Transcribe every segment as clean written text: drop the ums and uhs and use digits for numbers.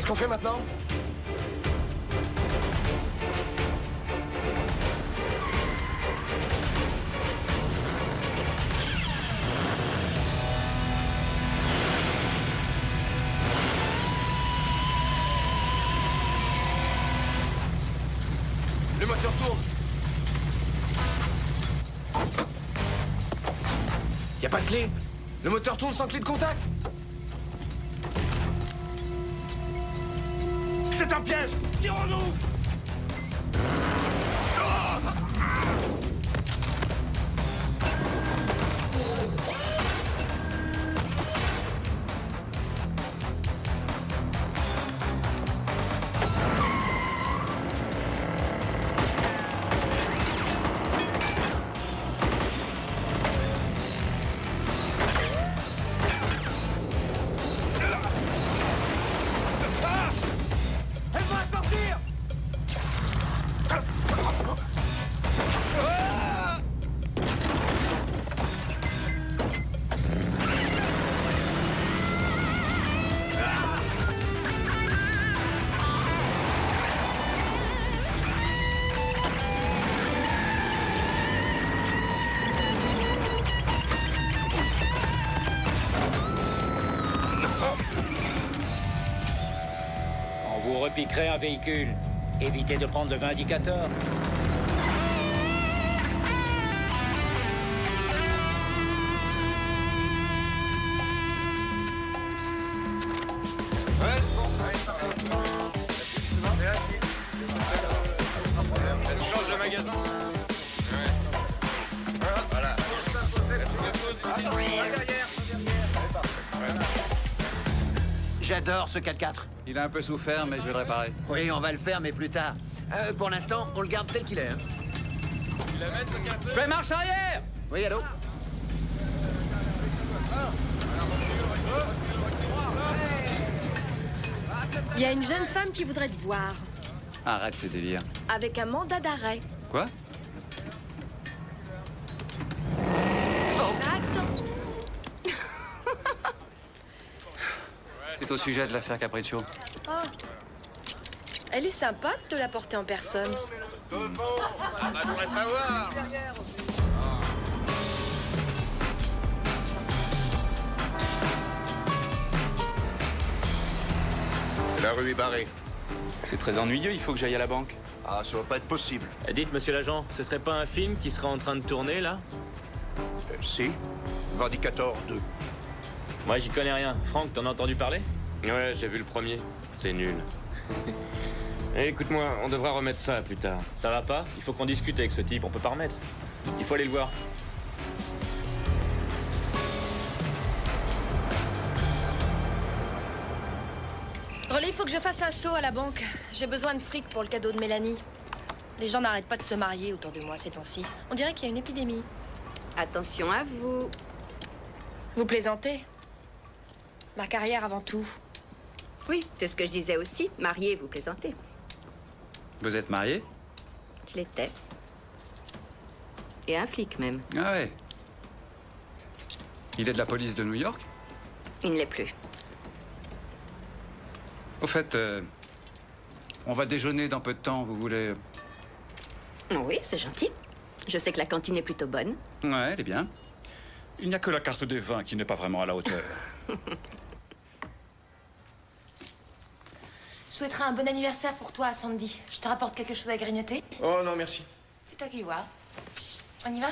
Qu'est-ce qu'on fait maintenant? Le moteur tourne. Y a pas de clé. Le moteur tourne sans clé de contact. C'est un piège. Tirons-nous. Vous repiquerez un véhicule. Évitez de prendre le vindicateur. Change de magasin. Voilà. J'adore ce 4x4. Il a un peu souffert, mais je vais le réparer. Oui, on va le faire, mais plus tard. Pour l'instant, on le garde tel qu'il est. Hein. Je fais marche arrière! Oui, allô? Il y a une jeune femme qui voudrait te voir, Arrête tes délires. avec un mandat d'arrêt. Quoi? Attends. C'est au sujet de l'affaire Capriccio. Oh. Elle est sympa de te la porter en personne. Faudrait savoir. La rue est barrée. C'est très ennuyeux, il faut que j'aille à la banque. Ah, ça va pas être possible. Dites, monsieur l'agent, ce serait pas un film qui serait en train de tourner, là? Si. Vindicator 2. Moi, j'y connais rien. Franck, t'en as entendu parler? Ouais, j'ai vu le premier. C'est nul. Écoute-moi, on devra remettre ça plus tard. Ça va pas? Il faut qu'on discute avec ce type, on peut pas remettre. Il faut aller le voir. Relais, il faut que je fasse un saut à la banque. J'ai besoin de fric pour le cadeau de Mélanie. Les gens n'arrêtent pas de se marier autour de moi ces temps-ci. On dirait qu'il y a une épidémie. Attention à vous. Vous plaisantez? Ma carrière avant tout. Oui, c'est ce que je disais aussi. Marié, vous plaisantez. Vous êtes marié? Je l'étais. Et un flic même. Ah ouais. Il est de la police de New York? Il ne l'est plus. Au fait, on va déjeuner dans peu de temps, vous voulez... Oui, c'est gentil. Je sais que la cantine est plutôt bonne. Ouais, elle est bien. Il n'y a que la carte des vins qui n'est pas vraiment à la hauteur. Je souhaiterais un bon anniversaire pour toi, Sandy. Je te rapporte quelque chose à grignoter? Oh non, merci. C'est toi qui vois. On y va?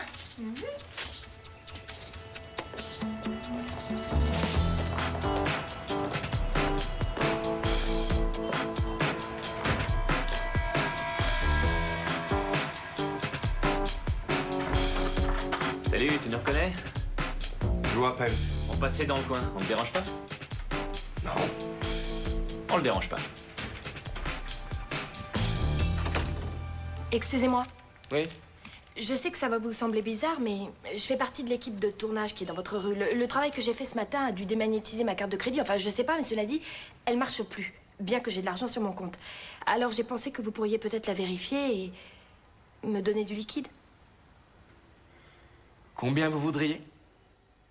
Salut, tu nous reconnais? Je vous rappelle. On passait dans le coin, on te dérange pas? Non. On le dérange pas. Excusez-moi. Oui. Je sais que ça va vous sembler bizarre, mais je fais partie de l'équipe de tournage qui est dans votre rue. Le travail que j'ai fait ce matin a dû démagnétiser ma carte de crédit. Enfin, je sais pas, mais cela dit, elle marche plus, bien que j'ai de l'argent sur mon compte. Alors j'ai pensé que vous pourriez peut-être la vérifier et me donner du liquide. Combien vous voudriez?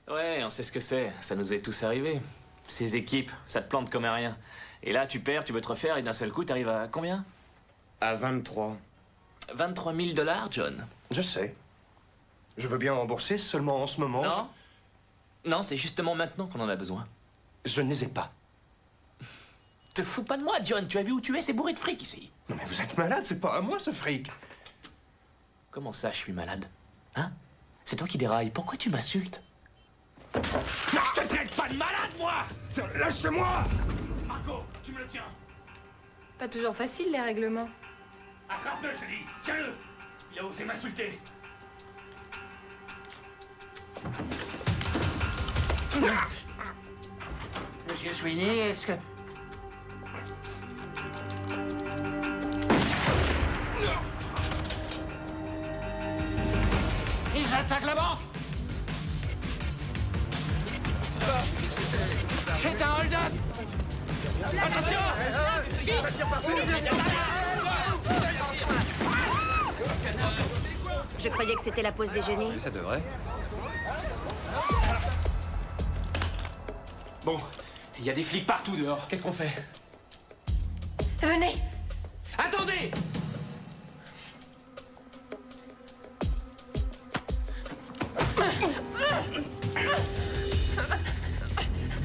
Ouais, on sait ce que c'est. Ça nous est tous arrivé. Ces équipes, ça te plante comme un rien. Et là, tu perds, tu veux te refaire, et d'un seul coup, t'arrives à combien? À 23. 23 000 $, John. Je sais. Je veux bien rembourser, seulement en ce moment... Non. Non, c'est justement maintenant qu'on en a besoin. Je ne les ai pas. Te fous pas de moi, John. Tu as vu où tu es? C'est bourré de fric ici. Non mais vous êtes malade, c'est pas à moi ce fric. Comment ça, je suis malade? Hein? C'est toi qui dérailles. Pourquoi tu m'insultes? Mais je te traite pas de malade, moi! Lâchez-moi! Marco, tu me le tiens. Pas toujours facile, les règlements. Attrape-le, je te dis. Tiens-le. Il a osé m'insulter. Monsieur Sweeney, est-ce que... Ils attaquent la banque! C'est un hold-up! Attention! Je croyais que c'était la pause déjeuner. Ça devrait. Bon, il y a des flics partout dehors. Qu'est-ce qu'on fait? Venez! Attendez!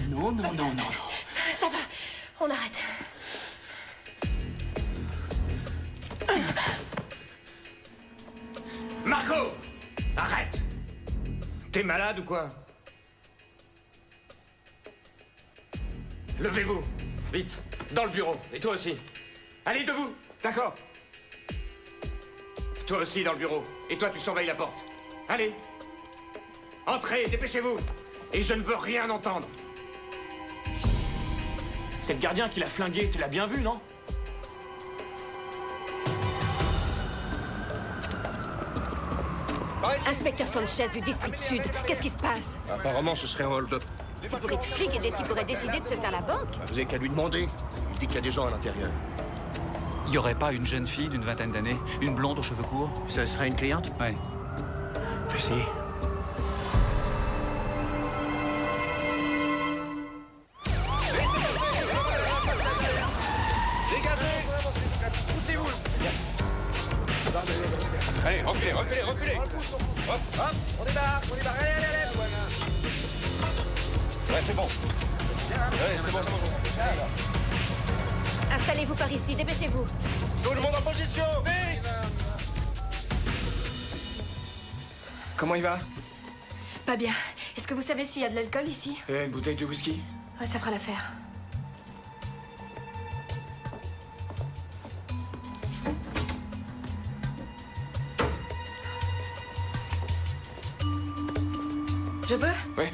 Non, non, non, non. Ça va, on arrête. Marco! Arrête! T'es malade ou quoi? Levez-vous. Vite. Dans le bureau. Et toi aussi. Allez, debout. D'accord. Toi aussi dans le bureau. Et toi, tu surveilles la porte. Allez. Entrez, dépêchez-vous. Et je ne veux rien entendre. C'est le gardien qui l'a flingué. Tu l'as bien vu, non? Inspecteur Sanchez du district sud, qu'est-ce qui se passe? Apparemment, ce serait un hold-up. C'est pour être flic et des types auraient décidé de se faire la banque? Vous avez qu'à lui demander. Il dit qu'il y a des gens à l'intérieur. Il y aurait pas une jeune fille d'une vingtaine d'années, une blonde aux cheveux courts? Ce serait une cliente? Ouais. Si. Allez, reculez, reculez, reculez. Hop, hop, on débarque, allez, allez, allez. Ouais, c'est bon. Ouais, c'est bon, c'est bon. Installez-vous par ici, dépêchez-vous. Tout le monde en position, vite! Comment il va? Pas bien. Est-ce que vous savez s'il y a de l'alcool ici? Et une bouteille de whisky? Ouais, ça fera l'affaire. Je peux? Ouais.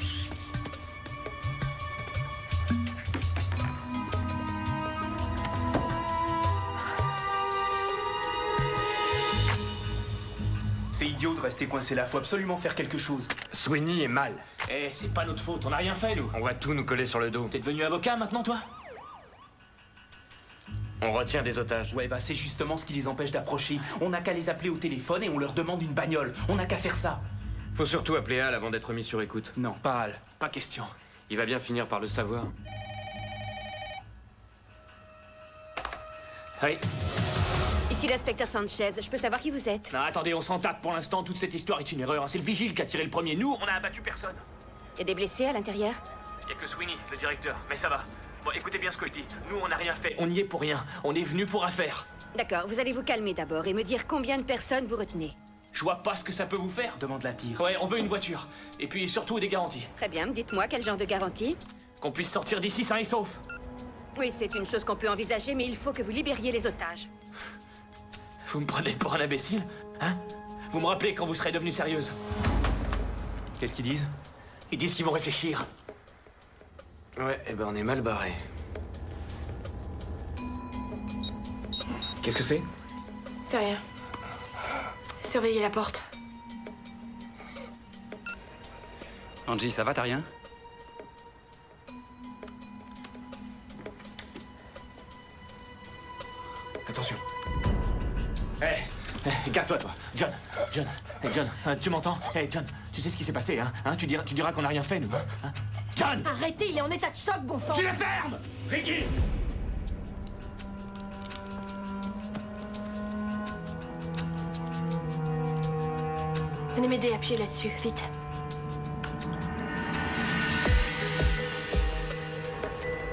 C'est idiot de rester coincé là, faut absolument faire quelque chose. Sweeney est mal. Eh, c'est pas notre faute. On n'a rien fait, nous. On va tout nous coller sur le dos. T'es devenu avocat maintenant, toi? On retient des otages. Ouais, bah c'est justement ce qui les empêche d'approcher. On n'a qu'à les appeler au téléphone et on leur demande une bagnole. On n'a qu'à faire ça. Faut surtout appeler Al avant d'être mis sur écoute. Non. Pas Al. Pas question. Il va bien finir par le savoir. Oui. Ici l'inspecteur Sanchez, je peux savoir qui vous êtes? Non, attendez, on s'en tape pour l'instant. Toute cette histoire est une erreur. C'est le vigile qui a tiré le premier. Nous, on a abattu personne. Il y a des blessés à l'intérieur? Il y a que Sweeney, le directeur. Mais ça va. Bon, écoutez bien ce que je dis. Nous, on n'a rien fait. On y est pour rien. On est venu pour affaire. D'accord, vous allez vous calmer d'abord et me dire combien de personnes vous retenez. Je vois pas ce que ça peut vous faire. Demande la tire. Ouais, on veut une voiture. Et puis surtout des garanties. Très bien, dites-moi quel genre de garantie? Qu'on puisse sortir d'ici sain et sauf. Oui, c'est une chose qu'on peut envisager, mais il faut que vous libériez les otages. Vous me prenez pour un imbécile? Hein? Vous me rappelez quand vous serez devenue sérieuse? Qu'est-ce qu'ils disent? Ils disent qu'ils vont réfléchir. Ouais, eh ben on est mal barré. Qu'est-ce que c'est? C'est rien. Surveillez la porte. Angie, ça va, t'as rien? Attention. Garde-toi, toi. John, tu m'entends? John, tu sais ce qui s'est passé, hein? Tu diras qu'on n'a rien fait, nous. Hein? John! Arrêtez, il est en état de choc, bon sang! Tu la fermes! Ricky! Venez m'aider, appuyez là-dessus, vite.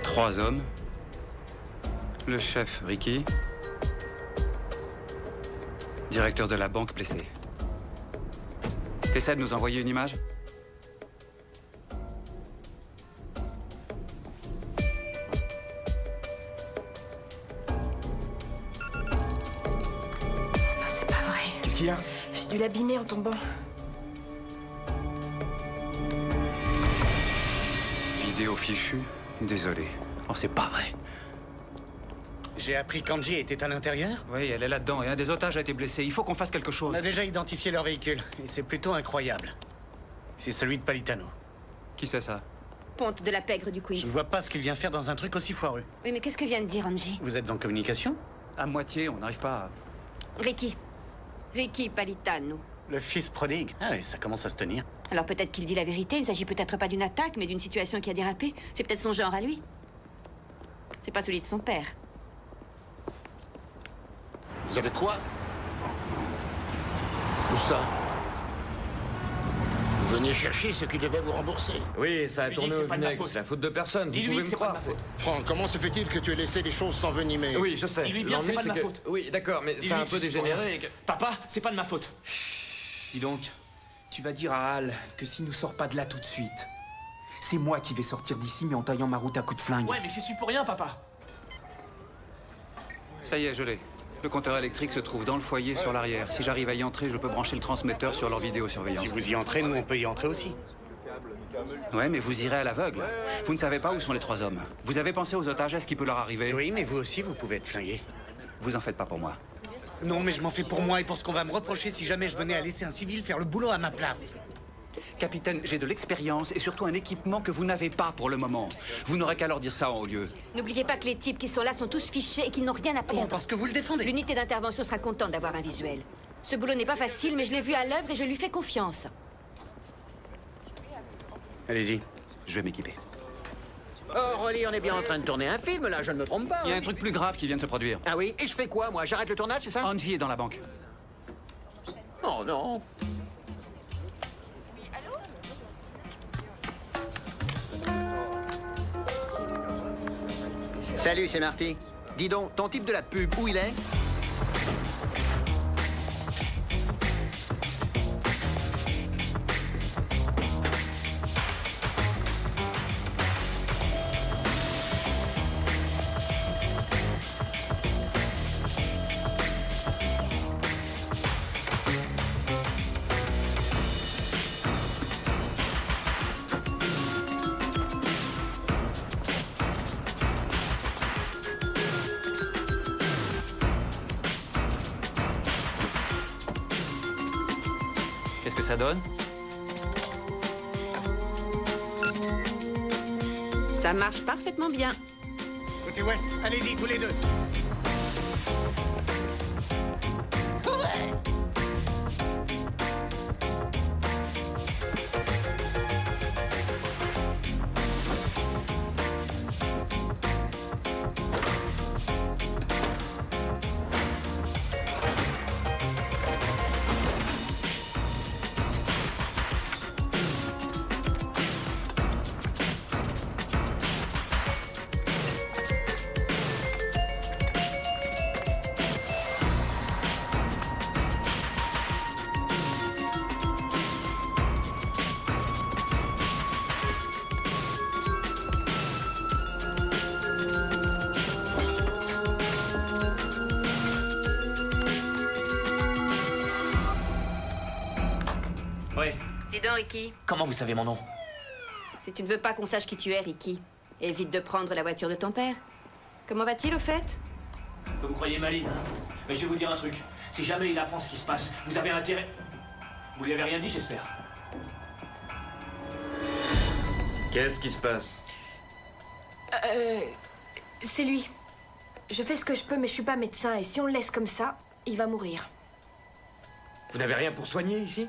Trois hommes. Le chef, Ricky. Directeur de la banque blessé. T'essaies de nous envoyer une image? Non, c'est pas vrai. Qu'est-ce qu'il y a? J'ai dû l'abîmer en tombant. Vidéo fichue. Désolé. Oh, c'est pas vrai. J'ai appris qu'Angie était à l'intérieur. Oui, elle est là-dedans et un des otages a été blessé. Il faut qu'on fasse quelque chose. On a déjà identifié leur véhicule, et c'est plutôt incroyable. C'est celui de Palitano. Qui c'est ça? Ponte de la pègre du Je quiz. ne vois pas ce qu'il vient faire dans un truc aussi foireux. Oui, mais qu'est-ce que vient de dire Angie? Vous êtes en communication? À moitié, on n'arrive pas à... Ricky. Ricky Palitano. Le fils prodigue. Ah oui, ça commence à se tenir. Alors peut-être qu'il dit la vérité, il ne s'agit peut-être pas d'une attaque, mais d'une situation qui a dérapé. C'est peut-être son genre à lui. C'est pas celui de son père. Vous avez quoi? Où ça? Vous veniez chercher ce qui devait vous rembourser. Oui, ça a Lui tourné dis que au c'est pas de ma vinaigre. faute. C'est la faute de personne. Vous Dis-lui pouvez que me c'est pas de croire. ma faute. Franck, comment se fait-il que tu aies laissé les choses s'envenimer? Oui, je sais. Dis-lui bien que c'est L'ennui, pas de ma que- faute. Oui, d'accord, mais ça Dis-lui a un que peu je suis pour dégénéré rien. et que... Papa, c'est pas de ma faute. Dis donc, tu vas dire à Al que s'il nous sort pas de là tout de suite, c'est moi qui vais sortir d'ici, mais en taillant ma route à coups de flingue. Ouais, mais je suis pour rien, papa. Ça y est, je l'ai. Le compteur électrique se trouve dans le foyer sur l'arrière. Si j'arrive à y entrer, je peux brancher le transmetteur sur leur vidéosurveillance. Si vous y entrez, nous on peut y entrer aussi. Ouais, mais vous irez à l'aveugle. Vous ne savez pas où sont les trois hommes. Vous avez pensé aux otages, à ce qui peut leur arriver? Oui, mais vous aussi, vous pouvez être flingué. Vous en faites pas pour moi. Non, mais je m'en fais pour moi et pour ce qu'on va me reprocher si jamais je venais à laisser un civil faire le boulot à ma place. Capitaine, j'ai de l'expérience et surtout un équipement que vous n'avez pas pour le moment. Vous n'aurez qu'à leur dire ça en haut lieu. N'oubliez pas que les types qui sont là sont tous fichés et qu'ils n'ont rien à Bon, perdre. parce que vous le défendez. L'unité d'intervention sera contente d'avoir un visuel. Ce boulot n'est pas facile, mais je l'ai vu à l'œuvre et je lui fais confiance. Allez-y. Je vais m'équiper. Oh, Rolly, on est bien en train de tourner un film, là, je ne me trompe pas. Il y a hein. un truc plus grave qui vient de se produire. Ah oui? Et je fais quoi, moi? J'arrête le tournage, c'est ça? Angie est dans la banque. Oh non. Salut, c'est Marty. Dis donc, ton type de la pub, où il est? Qu'est-ce que ça donne? Ça marche parfaitement bien. Côté ouest, allez-y, tous les deux. Ouais. Dis donc, Ricky, Comment vous savez mon nom? si tu ne veux pas qu'on sache qui tu es, Ricky, évite de prendre la voiture de ton père. Comment va-t-il, au fait? Vous me croyez maligne, hein? Mais je vais vous dire un truc. Si jamais il apprend ce qui se passe, vous avez intérêt... Vous lui avez rien dit, j'espère. Qu'est-ce qui se passe? C'est lui. Je fais ce que je peux, mais je suis pas médecin, et si on le laisse comme ça, il va mourir. Vous n'avez rien pour soigner ici?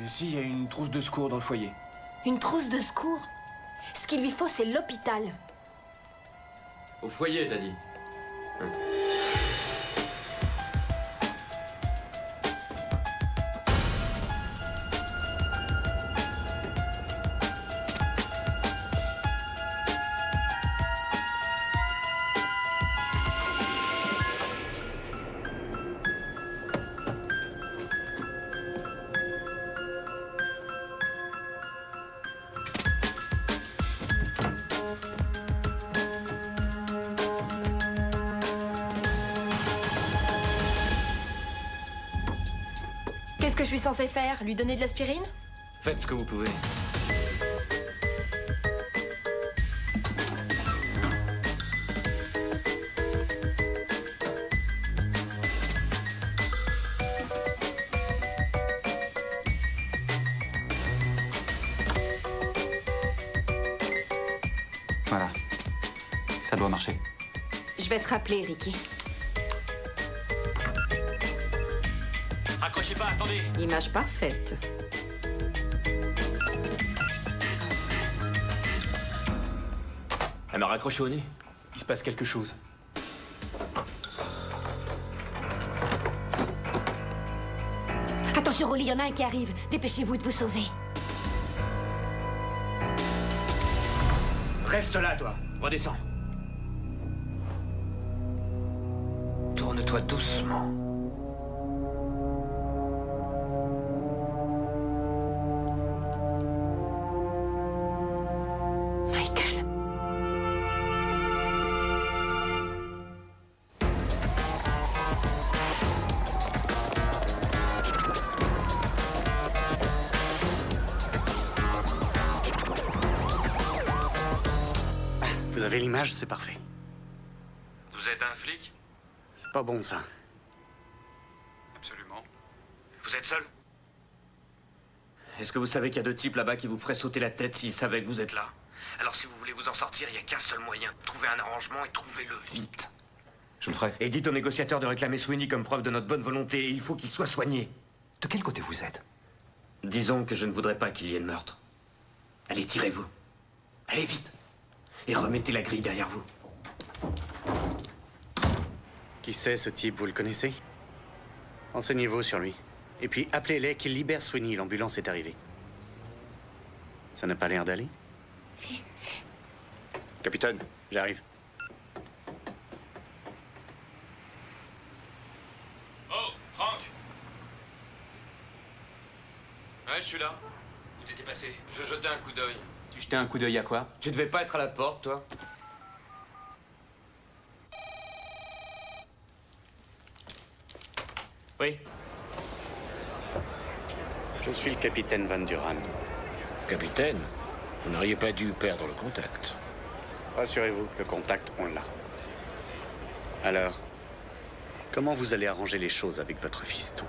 Si, il y a une trousse de secours dans le foyer. Une trousse de secours? Ce qu'il lui faut, c'est l'hôpital. Au foyer, t'as dit. que je suis censée faire? Lui donner de l'aspirine? Faites ce que vous pouvez. Voilà. Ça doit marcher. Je vais te rappeler, Ricky. Raccrochez pas, attendez. Image parfaite. Elle m'a raccroché au nez. Il se passe quelque chose. Attention, Rolly, il y en a un qui arrive. Dépêchez-vous de vous sauver. Reste là, toi. Redescends. Tourne-toi doucement. Michael. Vous avez l'image, c'est parfait. Vous êtes un flic? C'est pas bon, ça. Absolument. Vous êtes seul? Est-ce que vous savez qu'il y a 2 types là-bas qui vous feraient sauter la tête s'ils savaient que vous êtes là? Alors si vous voulez vous en sortir, il n'y a qu'un seul moyen. Trouver un arrangement et trouvez-le vite. Je le ferai. Et dites au négociateur de réclamer Sweeney comme preuve de notre bonne volonté. Et il faut qu'il soit soigné. De quel côté vous êtes? Disons que je ne voudrais pas qu'il y ait de meurtre. Allez, tirez-vous. Allez, vite. Et remettez la grille derrière vous. Qui c'est, ce type? Vous le connaissez? Renseignez-vous sur lui. Et puis, appelez-les qu'ils libèrent Sweeney. L'ambulance est arrivée. Ça n'a pas l'air d'aller? Si. Capitaine, j'arrive. Oh, Franck! Ouais, je suis là. Où t'étais passé? Je jetais un coup d'œil. Tu jetais un coup d'œil à quoi? Tu devais pas être à la porte, toi? Oui. Je suis le capitaine Van Duran. Capitaine, vous n'auriez pas dû perdre le contact. Rassurez-vous, le contact, on l'a. Alors, comment vous allez arranger les choses avec votre fiston?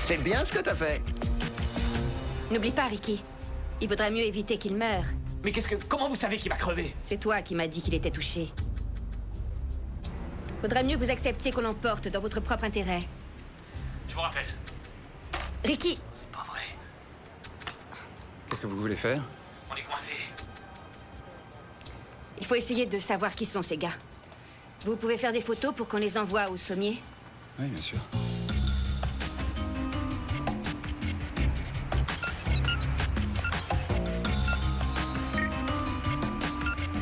C'est bien ce que t'as fait. N'oublie pas, Ricky. Il vaudrait mieux éviter qu'il meure. Mais comment vous savez qu'il va crever? C'est toi qui m'as dit qu'il était touché. Vaudrait mieux que vous acceptiez qu'on l'emporte dans votre propre intérêt. Je vous rappelle. Ricky! C'est pas vrai. Qu'est-ce que vous voulez faire? On est coincés. Il faut essayer de savoir qui sont ces gars. Vous pouvez faire des photos pour qu'on les envoie au sommier? Oui, bien sûr.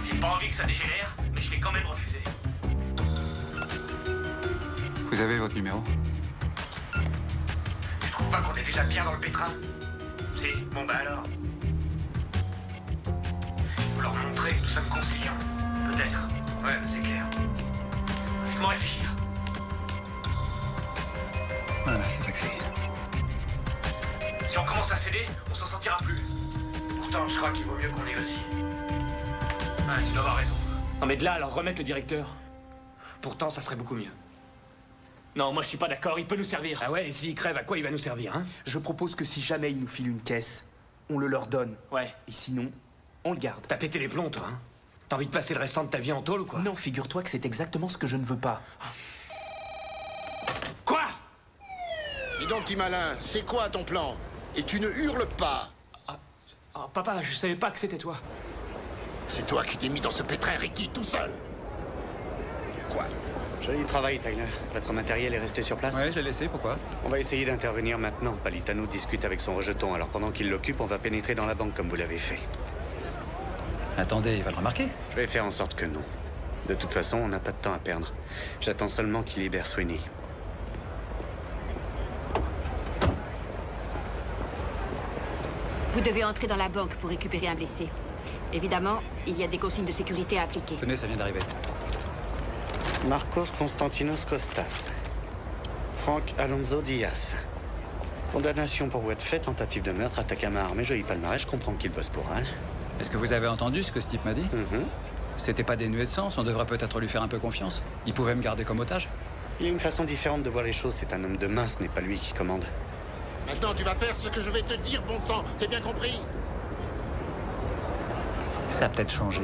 J'ai pas envie que ça dégénère, mais je vais quand même refuser. Vous avez votre numéro? Tu trouves pas qu'on est déjà bien dans le pétrin? Si, bon bah alors. Il faut leur montrer que nous sommes conciliants. Peut-être. Ouais, c'est clair. Laisse-moi réfléchir. Voilà, c'est vexé. Si on commence à céder, on s'en sortira plus. Pourtant, je crois qu'il vaut mieux qu'on négocie. Ouais, tu dois avoir raison. Non mais de là, alors remettre le directeur. Pourtant, ça serait beaucoup mieux. Non, moi je suis pas d'accord, il peut nous servir. Ah ouais, et s'il crève, à quoi il va nous servir, hein? Je propose que si jamais ils nous filent une caisse, on le leur donne. Ouais. Et sinon, on le garde. T'as pété les plombs, toi, hein? T'as envie de passer le restant de ta vie en tôle ou quoi? Non, figure-toi que c'est exactement ce que je ne veux pas. Quoi? Dis donc, petit malin, c'est quoi ton plan? Et tu ne hurles pas. Ah, papa, je savais pas que c'était toi. C'est toi qui t'es mis dans ce pétrin, Ricky, tout seul. Quoi? Joli travail, Tyler. Votre matériel est resté sur place? Ouais, je l'ai laissé, pourquoi? On va essayer d'intervenir maintenant. Palitano discute avec son rejeton, alors pendant qu'il l'occupe, on va pénétrer dans la banque comme vous l'avez fait. Attendez, il va le remarquer. Je vais faire en sorte que non. De toute façon, on n'a pas de temps à perdre. J'attends seulement qu'il libère Sweeney. Vous devez entrer dans la banque pour récupérer un blessé. Évidemment, il y a des consignes de sécurité à appliquer. Tenez, ça vient d'arriver. Marcos Constantinos Costas. Frank Alonso Diaz. Condamnation pour voie de fait, tentative de meurtre, attaque à main armée, joli palmarès, je comprends qu'il bosse pour Al. Est-ce que vous avez entendu ce que ce type m'a dit? C'était pas dénué de sens, on devrait peut-être lui faire un peu confiance. Il pouvait me garder comme otage. Il a une façon différente de voir les choses, c'est un homme de main, ce n'est pas lui qui commande. Maintenant, tu vas faire ce que je vais te dire, bon sang. C'est bien compris? Ça a peut-être changé.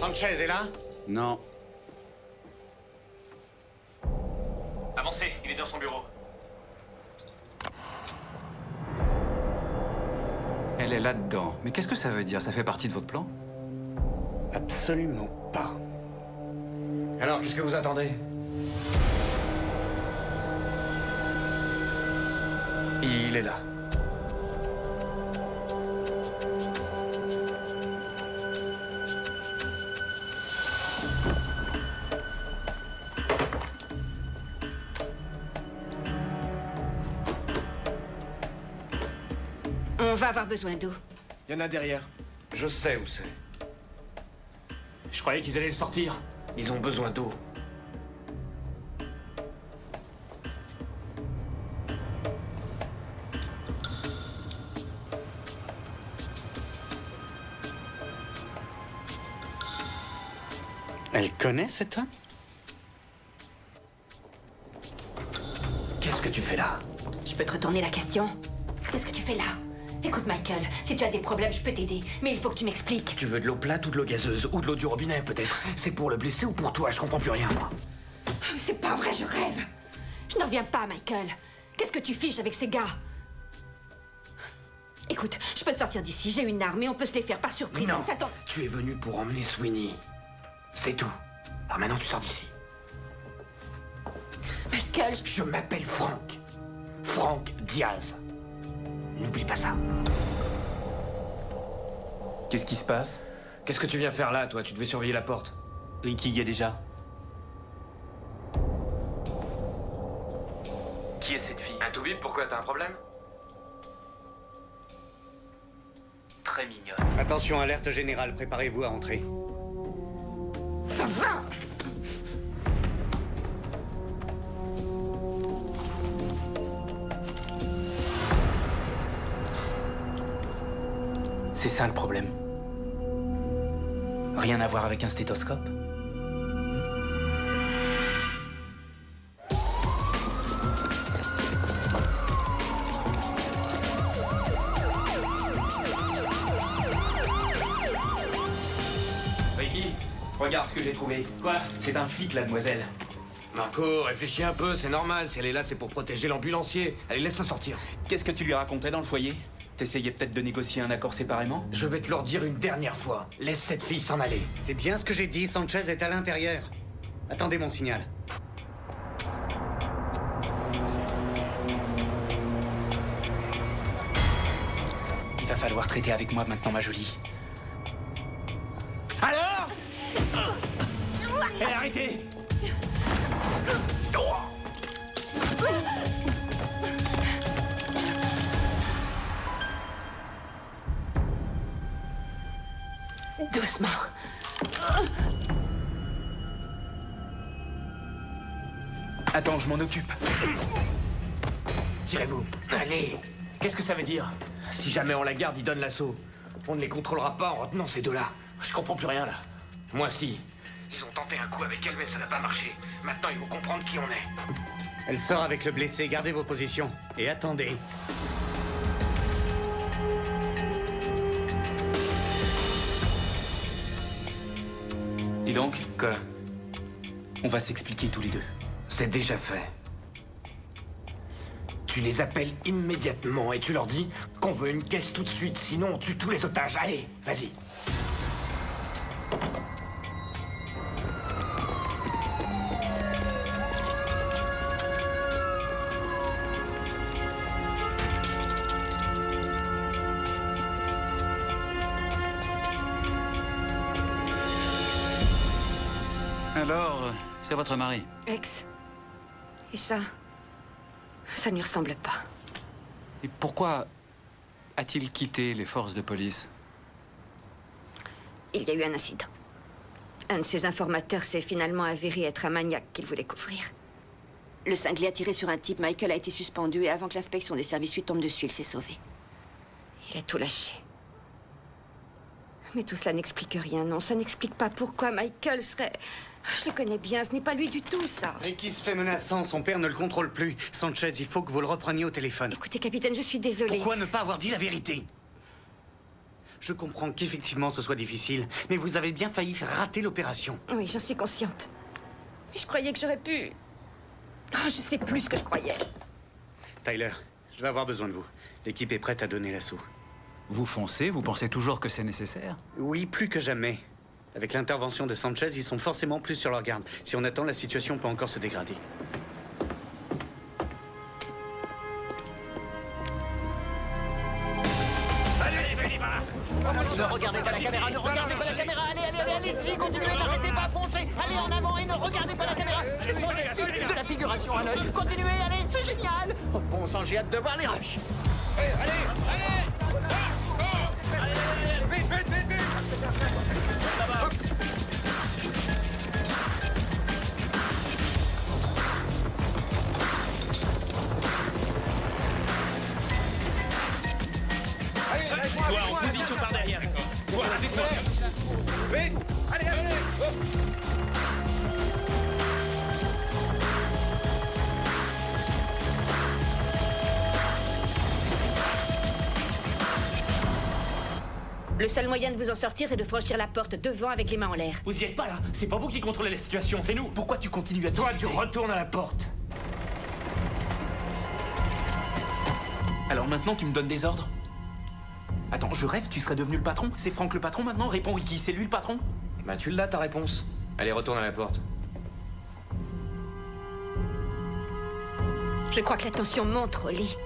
Sanchez est là? Non. Avancez, il est dans son bureau. Elle est là-dedans. Mais qu'est-ce que ça veut dire? Ça fait partie de votre plan? Absolument pas. Alors, qu'est-ce que vous attendez? Il est là. On va avoir besoin d'eau. Il y en a derrière. Je sais où c'est. Je croyais qu'ils allaient le sortir. Ils ont besoin d'eau. Elle connaît cet homme? Qu'est-ce que tu fais là? Je peux te retourner la question? Qu'est-ce que tu fais là? Écoute, Michael, si tu as des problèmes, je peux t'aider. Mais il faut que tu m'expliques. Tu veux de l'eau plate ou de l'eau gazeuse? Ou de l'eau du robinet, peut-être? C'est pour le blessé ou pour toi? Je comprends plus rien, moi. C'est pas vrai, je rêve. Je n'en reviens pas, Michael. Qu'est-ce que tu fiches avec ces gars? Écoute, je peux te sortir d'ici. J'ai une arme et on peut se les faire par surprise. Non, Ça tombe- tu es venu pour emmener Sweeney. C'est tout. Alors maintenant, tu sors d'ici. Michael, Je m'appelle Frank. Frank Diaz. N'oublie pas ça. Qu'est-ce qui se passe? Qu'est-ce que tu viens faire là, toi? Tu devais surveiller la porte. Ricky y est déjà. Qui est cette fille? Un toubib, pourquoi? T'as un problème? Très mignonne. Attention, alerte générale, préparez-vous à entrer. ça va! C'est ça le problème. Rien à voir avec un stéthoscope? Ricky, regarde ce que j'ai trouvé. Quoi? C'est un flic, la demoiselle. Marco, réfléchis un peu, c'est normal. Si elle est là, c'est pour protéger l'ambulancier. Allez, laisse-la sortir. Qu'est-ce que tu lui racontais dans le foyer? T'essayais peut-être de négocier un accord séparément? Je vais te le redire une dernière fois. Laisse cette fille s'en aller. C'est bien ce que j'ai dit, Sanchez est à l'intérieur. Attendez mon signal. Il va falloir traiter avec moi maintenant, ma jolie. Alors? Hé, arrêtez! Doucement. Attends, je m'en occupe. Tirez-vous. Allez. Qu'est-ce que ça veut dire? Si jamais on la garde, il donne l'assaut. On ne les contrôlera pas en retenant ces deux-là. Je comprends plus rien, là. Moi, si. Ils ont tenté un coup avec elle, mais ça n'a pas marché. Maintenant, ils vont comprendre qui on est. Elle sort avec le blessé, gardez vos positions. Et attendez. Dis donc, quoi? On va s'expliquer tous les deux. C'est déjà fait. Tu les appelles immédiatement et tu leur dis qu'on veut une caisse tout de suite, sinon on tue tous les otages. Allez, vas-y. Alors, c'est votre mari? Ex. Et ça ne lui ressemble pas. Et pourquoi a-t-il quitté les forces de police? Il y a eu un incident. Un de ses informateurs s'est finalement avéré être un maniaque qu'il voulait couvrir. Le cinglé a tiré sur un type, Michael a été suspendu et avant que l'inspection des services lui tombe dessus, il s'est sauvé. Il a tout lâché. Mais tout cela n'explique rien, non. Ça n'explique pas pourquoi Michael serait... Je le connais bien, ce n'est pas lui du tout, ça. Ricky se fait menaçant, son père ne le contrôle plus. Sanchez, il faut que vous le repreniez au téléphone. Écoutez, capitaine, je suis désolée. Pourquoi ne pas avoir dit la vérité? Je comprends qu'effectivement ce soit difficile, mais vous avez bien failli faire rater l'opération. Oui, j'en suis consciente. Mais je croyais que j'aurais pu... Oh, je sais plus ce que je croyais. Tyler, je vais avoir besoin de vous. L'équipe est prête à donner l'assaut. Vous foncez? Vous pensez toujours que c'est nécessaire? Oui, plus que jamais. Avec l'intervention de Sanchez, ils sont forcément plus sur leur garde. Si on attend, la situation peut encore se dégrader. Allez, vas-y, va. Ne regardez pas la caméra, ne regardez pas la caméra. Allez, continuez, n'arrêtez pas, foncez. Allez en avant et ne regardez pas la caméra. C'est fantastique, de la figuration à l'œil. Continuez, allez, c'est génial. Oh, bon sang, j'ai hâte de voir les rushs. Allez. Vite. Ça va. Toi, en position par derrière. Toi, avec moi. Vite. Allez. Hop. Le seul moyen de vous en sortir, c'est de franchir la porte devant avec les mains en l'air. Vous y êtes pas là. C'est pas vous qui contrôlez la situation, c'est nous. Pourquoi tu continues à Toi, discuter? tu retournes à la porte. Alors maintenant, tu me donnes des ordres? Attends, je rêve, tu serais devenu le patron? C'est Franck le patron maintenant? Réponds, Ricky, c'est lui le patron? Bah tu l'as ta réponse. Allez, retourne à la porte. Je crois que la tension monte au lit.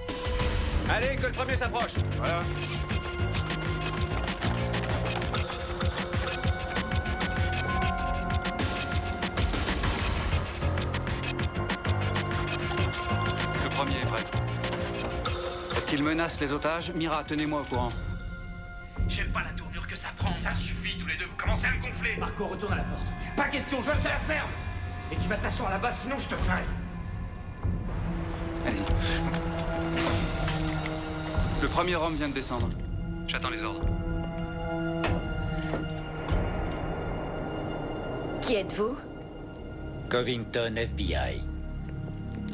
Allez, que le premier s'approche. Voilà. Le premier est prêt. Est-ce qu'il menace les otages? Mira, tenez-moi au courant. J'aime pas la tournure que ça prend. Ça suffit, tous les deux, vous commencez à me gonfler. Marco, retourne à la porte. Pas question, je sais la ferme. Et tu vas t'asseoir là-bas, sinon je te flingue. Allez-y. Le premier homme vient de descendre. J'attends les ordres. Qui êtes-vous? Covington, FBI.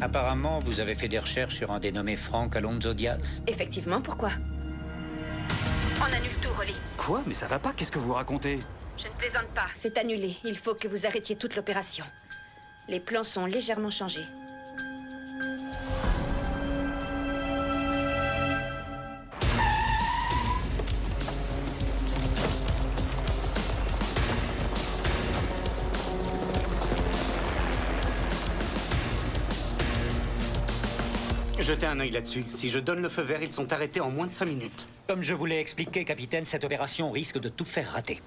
Apparemment, vous avez fait des recherches sur un dénommé Frank Alonso Diaz. Effectivement, pourquoi? On annule tout, Rolly. Quoi? Mais ça va pas, qu'est-ce que vous racontez? Je ne plaisante pas, c'est annulé. Il faut que vous arrêtiez toute l'opération. Les plans sont légèrement changés. Jetez un œil là-dessus. Si je donne le feu vert, ils sont arrêtés en moins de 5 minutes. Comme je vous l'ai expliqué, capitaine, cette opération risque de tout faire rater.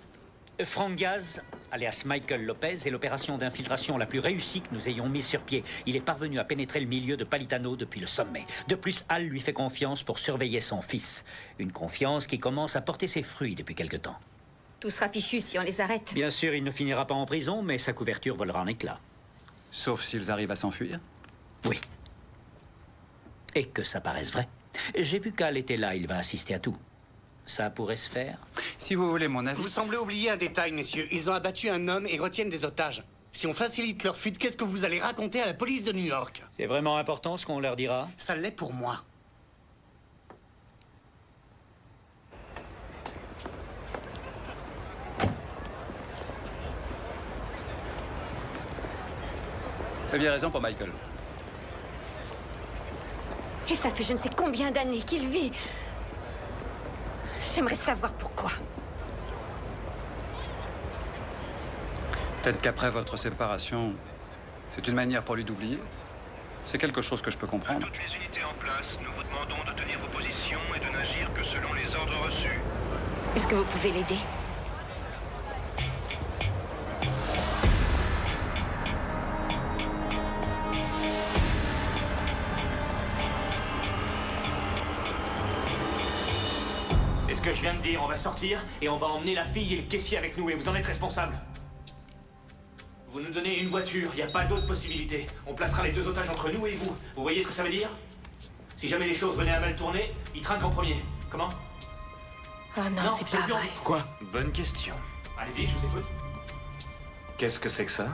Frank Diaz, alias Michael Lopez, est l'opération d'infiltration la plus réussie que nous ayons mise sur pied. Il est parvenu à pénétrer le milieu de Palitano depuis le sommet. De plus, Hal lui fait confiance pour surveiller son fils. Une confiance qui commence à porter ses fruits depuis quelque temps. Tout sera fichu si on les arrête. Bien sûr, il ne finira pas en prison, mais sa couverture volera en éclats. Sauf s'ils arrivent à s'enfuir? Oui. Et que ça paraisse vrai. J'ai vu qu'Hal était là, il va assister à tout. Ça pourrait se faire? Si vous voulez mon avis... Vous semblez oublier un détail, messieurs. Ils ont abattu un homme et retiennent des otages. Si on facilite leur fuite, qu'est-ce que vous allez raconter à la police de New York? C'est vraiment important ce qu'on leur dira? Ça l'est pour moi. Vous aviez raison pour Michael. Et ça fait je ne sais combien d'années qu'il vit. J'aimerais savoir pourquoi. Peut-être qu'après votre séparation, c'est une manière pour lui d'oublier. C'est quelque chose que je peux comprendre. À toutes les unités en place, nous vous demandons de tenir vos positions et de n'agir que selon les ordres reçus. Est-ce que vous pouvez l'aider? que je viens de dire, on va sortir et on va emmener la fille et le caissier avec nous et vous en êtes responsable. Vous nous donnez une voiture, il n'y a pas d'autre possibilité. On placera les 2 otages entre nous et vous. Vous voyez ce que ça veut dire? Si jamais les choses venaient à mal tourner, ils trinquent en premier. Comment? Ah non, c'est pas vrai. Quoi? Bonne question. Allez-y, je vous écoute. Qu'est-ce que c'est que ça?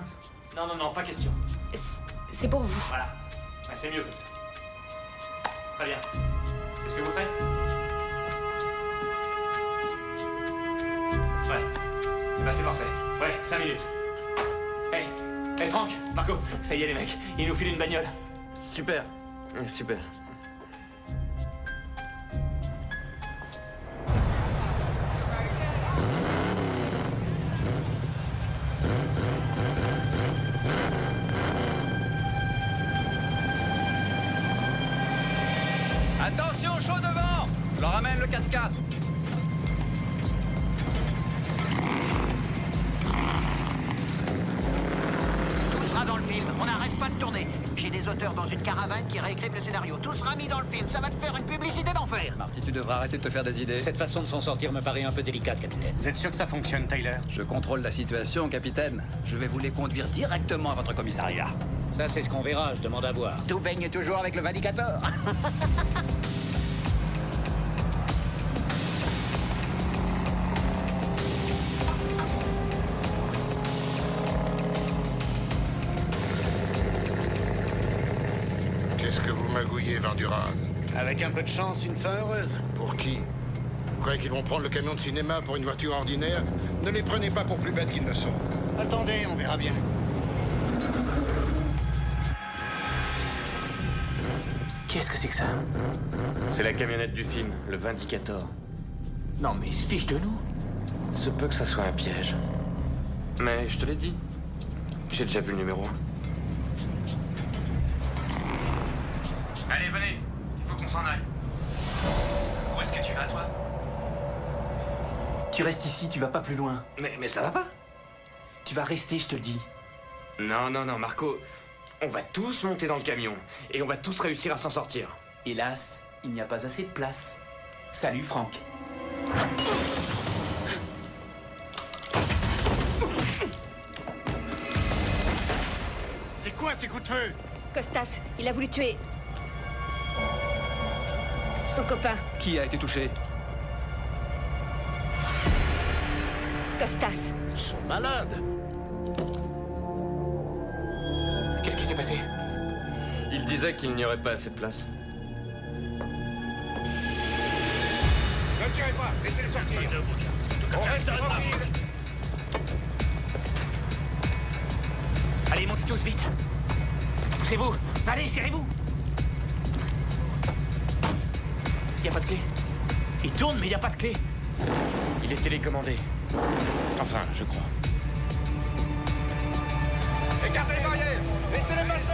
Non, non, non, pas question. C'est pour vous. Voilà. Ouais, c'est mieux comme ça. Très bien. Qu'est-ce que vous faites? Ouais. Bah c'est parfait. Ouais, 5 minutes. Hey, hey Franck, Marco, ça y est les mecs, ils nous filent une bagnole. Super. Super. Attention, chaud devant! Je leur ramène le 4x4. Tout sera dans le film, on n'arrête pas de tourner. J'ai des auteurs dans une caravane qui réécrivent le scénario. Tout sera mis dans le film, ça va te faire une publicité d'enfer. Marty, tu devrais arrêter de te faire des idées. Cette façon de s'en sortir me paraît un peu délicate, capitaine. Vous êtes sûr que ça fonctionne, Tyler? Je contrôle la situation, capitaine. Je vais vous les conduire directement à votre commissariat. Ça, c'est ce qu'on verra, je demande à voir. Tout baigne toujours avec le Vindicator. Qu'est-ce que vous magouillez, Van Duran? Avec un peu de chance, une fin heureuse. Pour qui? Vous croyez qu'ils vont prendre le camion de cinéma pour une voiture ordinaire? Ne les prenez pas pour plus bêtes qu'ils ne sont. Attendez, on verra bien. Qu'est-ce que c'est que ça? C'est la camionnette du film, le Vindicator. Non mais il se fiche de nous. Se peut que ça soit un piège. Mais je te l'ai dit. J'ai déjà vu le numéro. Allez, venez. Il faut qu'on s'en aille. Où est-ce que tu vas, toi? Tu restes ici, tu vas pas plus loin. Mais ça va pas? Tu vas rester, je te le dis. Non, non, non, Marco. On va tous monter dans le camion. Et on va tous réussir à s'en sortir. Hélas, il n'y a pas assez de place. Salut, Franck. C'est quoi ces coups de feu? Costas, il a voulu tuer... son copain. Qui a été touché? Costas. Ils sont malades. Qu'est-ce qui s'est passé? Il disait qu'il n'y aurait pas assez de place. Ne tirez pas, laissez-les sortir. On reste tranquille. Allez, montez tous vite. Poussez-vous. Allez, serrez-vous. Y a pas de clé. Il tourne, mais y a pas de clé. Il est télécommandé. Enfin, je crois. Écartez les barrières. Laissez-les passer.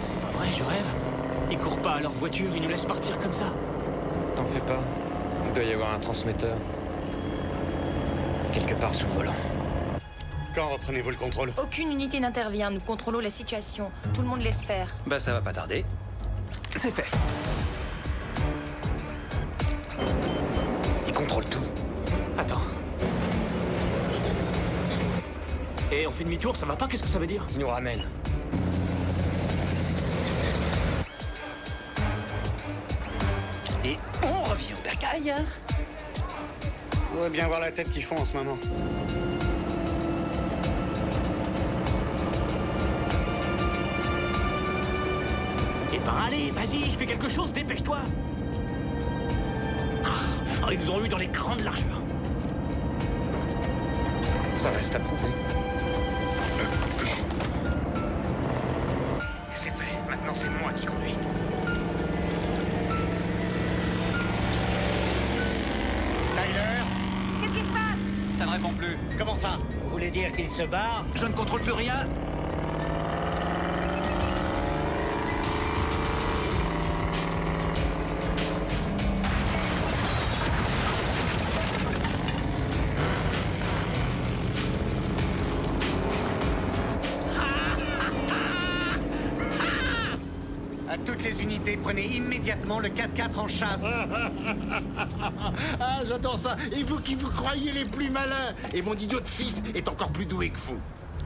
C'est pas vrai, je rêve. Ils courent pas à leur voiture, ils nous laissent partir comme ça. T'en fais pas. Il doit y avoir un transmetteur. Quelque part sous le volant. Quand reprenez-vous le contrôle? Aucune unité n'intervient, nous contrôlons la situation. Tout le monde laisse faire. Bah ça va pas tarder. C'est fait. Il contrôle tout. Attends. Et on fait demi-tour, ça va pas? Qu'est-ce que ça veut dire? Il nous ramène. Et on revient au bercail. On va bien voir la tête qu'ils font en ce moment. Eh ben allez, vas-y, fais quelque chose, dépêche-toi. Ah, ils nous ont eu dans les grandes largeurs. Ça reste à prouver. C'est fait, maintenant c'est moi qui conduis. Tyler? Qu'est-ce qui se passe? Ça ne répond plus. Comment ça? Vous voulez dire qu'il se barre? Je ne contrôle plus rien. arrêtez, prenez immédiatement le 4x4 en chasse. Ah, j'adore ça. Et vous qui vous croyez les plus malins. Et mon idiot de fils est encore plus doué que vous.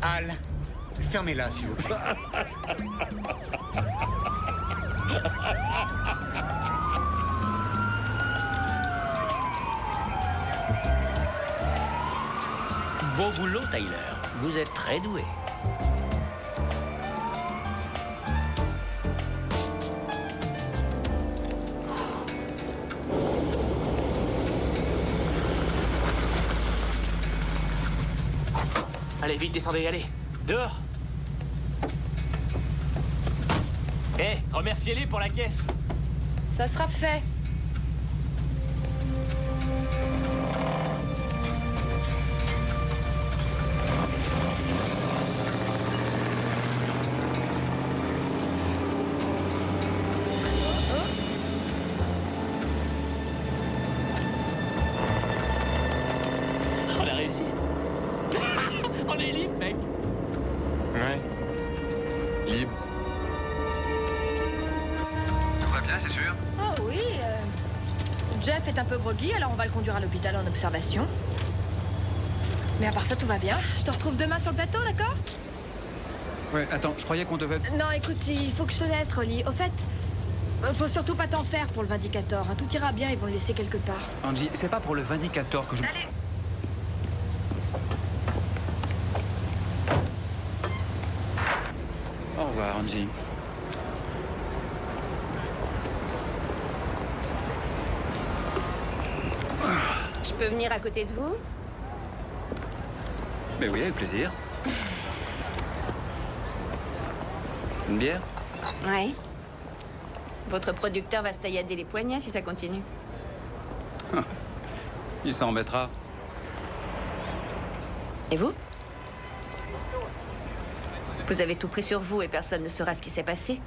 Al, fermez-la, s'il vous plaît. Beau boulot, Tyler. Vous êtes très doué. Allez, vite, descendez, allez. Dehors. Hé, remerciez-les pour la caisse. Ça sera fait. On a réussi. On est libre, mec. Ouais. Libre. Tout va bien, c'est sûr? Oh oui. Jeff est un peu groggy, alors on va le conduire à l'hôpital en observation. Mais à part ça, tout va bien. Je te retrouve demain sur le plateau, d'accord? Ouais, attends, je croyais qu'on devait... Non, écoute, il faut que je te laisse, Rolly. Au fait, faut surtout pas t'en faire pour le Vindicator. Hein. Tout ira bien, ils vont le laisser quelque part. Angie, c'est pas pour le Vindicator que je... Allez. Au revoir, Angie. Je peux venir à côté de vous? Mais oui, avec plaisir. Une bière? Ouais. Votre producteur va se taillader les poignets si ça continue. Il s'en remettra. Et vous? Vous avez tout pris sur vous et personne ne saura ce qui s'est passé?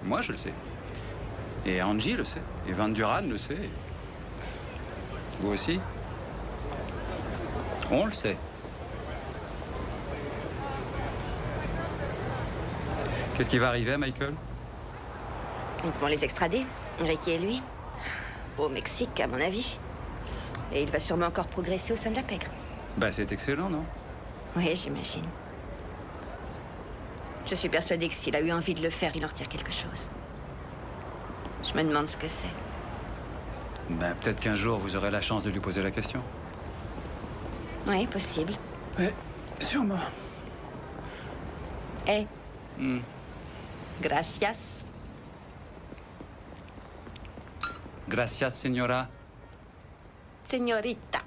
Moi, je le sais. Et Angie le sait. Et Van Duran le sait. Vous aussi? On le sait. Qu'est-ce qui va arriver à Michael? Ils vont les extrader, Ricky et lui. Au Mexique, à mon avis. Et il va sûrement encore progresser au sein de la pègre. Bah, c'est excellent, non? Oui, j'imagine. Je suis persuadée que s'il a eu envie de le faire, il en retire quelque chose. Je me demande ce que c'est. Ben, peut-être qu'un jour, vous aurez la chance de lui poser la question. Oui, possible. Oui, sûrement. Eh. Gracias. Gracias, señora. Señorita.